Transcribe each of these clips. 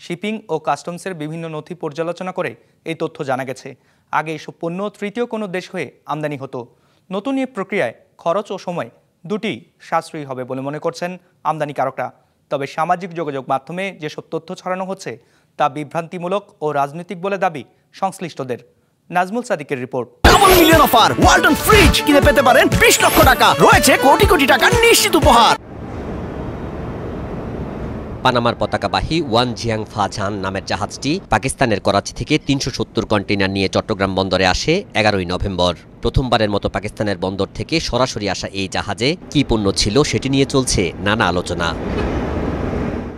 Shipping ও কাস্টমসের বিভিন্ন নথি পর্যালোচনা করে এই তথ্য জানা গেছে। আগে এসব পণ্য তৃতীয় কোনো দেশ হয়ে আমদানি হতো। নতুন এই প্রক্রিয়ায় খরচ ও সময় দুটি সাশ্রয়ী হবে বলে মনে করছেন আমদানিকারকরা। তবে সামাজিক যোগাযোগ মাধ্যমে যেসব তথ্য ছড়ানো হচ্ছে তা বিভ্রান্তিমূলক ও রাজনৈতিক বলে দাবি সংশ্লিষ্টদের। নাজমুল সাদিকের রিপোর্ট। Double million offer, Walton fridge কিনে পেতে পারেন 20 লক্ষ টাকা, রয়েছে কোটি কোটি টাকার নিশ্চিত উপহার। পানামার পতাকাবাহী ওয়ান জিয়াং ফা ঝান নামের জাহাজটি পাকিস্তানের করাচি থেকে 370 কন্টেইনার নিয়ে চট্টগ্রাম বন্দরে আসে 11ই নভেম্বর। প্রথমবারের মতো পাকিস্তানের বন্দর থেকে সরাসরি আসা এই জাহাজে কী পণ্য ছিল সেটি নিয়ে চলছে নানা আলোচনা।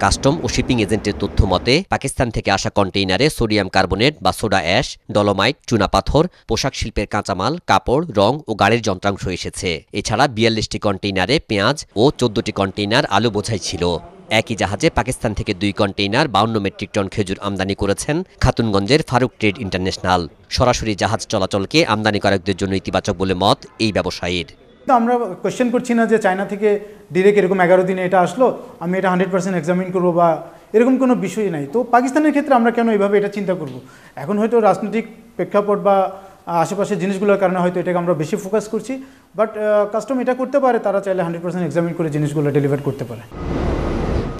কাস্টম ও শিপিং এজেন্টের তথ্য মতে পাকিস্তান থেকে আসা কন্টেইনারে সোডিয়াম কার্বনেট বা সোডা অ্যাশ, ডলোমাইট, চুনাপাথর, পোশাক শিল্পের কাঁচামাল, কাপড়, রং ও গাড়ির যন্ত্রাংশ এসেছে। এছাড়া 42টি কন্টেইনারে পেঁয়াজ ও 14টি কন্টেইনার আলু বোঝাই ছিল। একই জাহাজে পাকিস্তান থেকে 2 কন্টেইনার 52 মেট্রিক টন খেজুর আমদানি করেছেন খাতুনগঞ্জের ফারুক ট্রেড ইন্টারন্যাশনাল। সরাসরি জাহাজ চলাচলকে আমদানিকারকদের জন্য ইতিবাচক বলে মত এই ব্যবসায়ীর। আমরা কোয়েশ্চেন করছি না যে চায়না থেকে ডিরেক্ট এরকম 11 দিনে এটা আসলো, আমি এটা 100% এক্সামিন করবো বা এরকম কোনো বিষয় নাই। তো পাকিস্তানের ক্ষেত্রে আমরা কেন এইভাবে এটা চিন্তা করব? এখন হয়তো রাজনৈতিক প্রেক্ষাপট বা আশেপাশের জিনিসগুলোর কারণে হয়তো এটাকে আমরা বেশি ফোকাস করছি, বাট কাস্টম এটা করতে পারে, তারা চাইলে 100% এক্সামিন করে জিনিসগুলো ডেলিভার করতে পারে।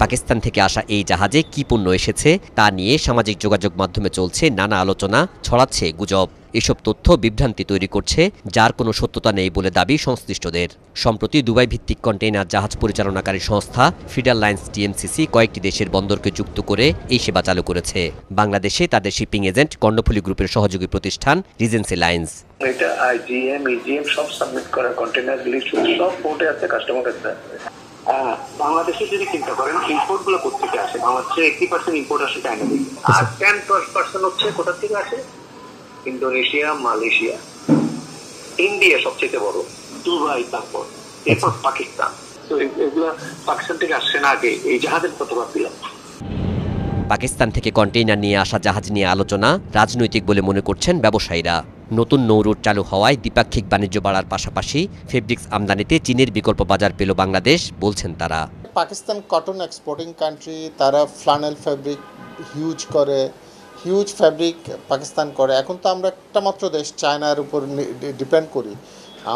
পাকিস্তান থেকে আসা এই জাহাজে কি পণ্য এসেছে তা নিয়ে সামাজিক যোগাযোগ মাধ্যমে চলছে নানা আলোচনা, ছড়াচ্ছে গুজব। এসব তথ্য বিভ্রান্তি তৈরি করছে, যার কোনো সত্যতা নেই বলে দাবি সংশ্লিষ্টদের। সম্প্রতি দুবাই ভিত্তিক কন্টেইনার জাহাজ পরিচালনাকারী সংস্থা ফিডার লাইন্স টিএমসিসি কয়েকটি দেশের বন্দরকে যুক্ত করে এই সেবা চালু করেছে। বাংলাদেশে তাদের শিপিং এজেন্ট কর্ণফুলী গ্রুপের সহযোগী প্রতিষ্ঠান রিজেন্সি লাইন্স। এটা আইজিএম, ইজিএম সব সাবমিট করা কন্টেইনার লিস্ট সব পোর্টে আছে, কাস্টমার কাছে আছে। বাংলাদেশে যদি চিন্তা করেন ইম্পোর্ট গুলো কোথেকে আসে, বাংলাদেশে 80% ইম্পোর্ট আসে চায়না থেকে, আর 10-12% হচ্ছে কোথা থেকে আসে? ইন্দোনেশিয়া, মালয়েশিয়া, ইন্ডিয়া সবচেয়ে বড়, দুবাই, তারপর এরপর পাকিস্তান। তো এগুলা পাকিস্তান থেকে আসছে না। আগে এই জাহাজের প্রতিবাদ দিলাম। পাকিস্তান থেকে কন্টেইনার নিয়ে আসা জাহাজ নিয়ে আলোচনা রাজনৈতিক বলে মনে করছেন ব্যবসায়ীরা। নতুন নৌরুট চালু হওয়ায় দ্বিপাক্ষিক বাণিজ্য বাড়ার পাশাপাশি ফেব্রিক্স আমদানিতে চীনের বিকল্প বাজার পেল বাংলাদেশ, বলছেন তারা। পাকিস্তান কটন এক্সপোর্টিং কান্ট্রি, তারা flannel fabric huge fabric Pakistan করে। এখন তো আমরা একটা মাত্র দেশ, চায়নার উপর ডিপেন্ড করি।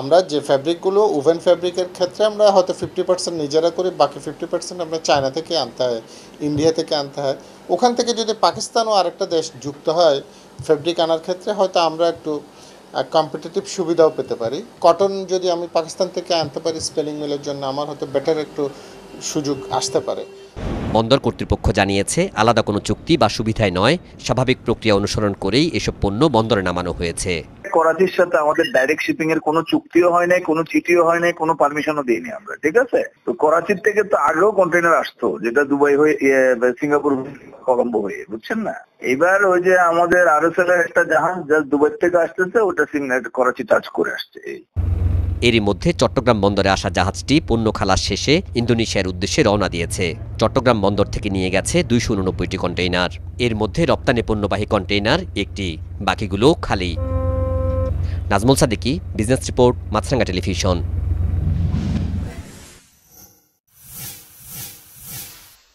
আমরা যে ফ্যাব্রিকগুলো ওভেন ফ্যাব্রিকের ক্ষেত্রে আমরা হয়তো 50% নিজেরা করি, বাকি 50% আমরা চায়না থেকে আনতে হয়, ইন্ডিয়া থেকে আনতে হয়। ওখান থেকে যদি পাকিস্তান ও আরেকটা দেশ যুক্ত হয় ফ্যাব্রিক আনার ক্ষেত্রে, হয়তো আমরা একটু কম্পিটিটিভ সুবিধাও পেতে পারি। কটন যদি আমি পাকিস্তান থেকে আনতে পারি স্পেলিং মিলের জন্য, আমার হয়তো বেটার একটু সুযোগ আসতে পারে। বন্দর কর্তৃপক্ষ জানিয়েছে, আলাদা কোনো চুক্তি বা সুবিধায় নয়, স্বাভাবিক প্রক্রিয়া অনুসরণ করেই এসব পণ্য বন্দরে নামানো হয়েছে। করাচির সাথে আমাদের ডাইরেক্ট শিপিং এর কোনো চুক্তিও হয় নাই, কোনো চিঠিও হয় নাই, কোনো পারমিশনও দিইনি আমরা, ঠিক আছে? তো করাচির থেকে তো আগেও কন্টেইনার আসতো, যেটা দুবাই হয়ে সিঙ্গাপুর, কলম্বো হয়ে, বুঝছেন না? এবার ওই যে আমাদের আরএসএল এর একটা জাহাজ যা দুবাই থেকে আসতেছে, ওটা করাচি টাচ করে আসছে। এরই মধ্যে চট্টগ্রাম বন্দরে আসা জাহাজটি পণ্য খালাস শেষে ইন্দোনেশিয়ার উদ্দেশ্যে রওনা দিয়েছে। চট্টগ্রাম বন্দর থেকে নিয়ে গেছে 289টি কন্টেইনার। এর মধ্যে রপ্তানি পণ্যবাহী কন্টেইনার একটি, বাকিগুলো খালি। নাজমুল সাদিকি, বিজনেস রিপোর্ট, মাছরাঙ্গা টেলিভিশন।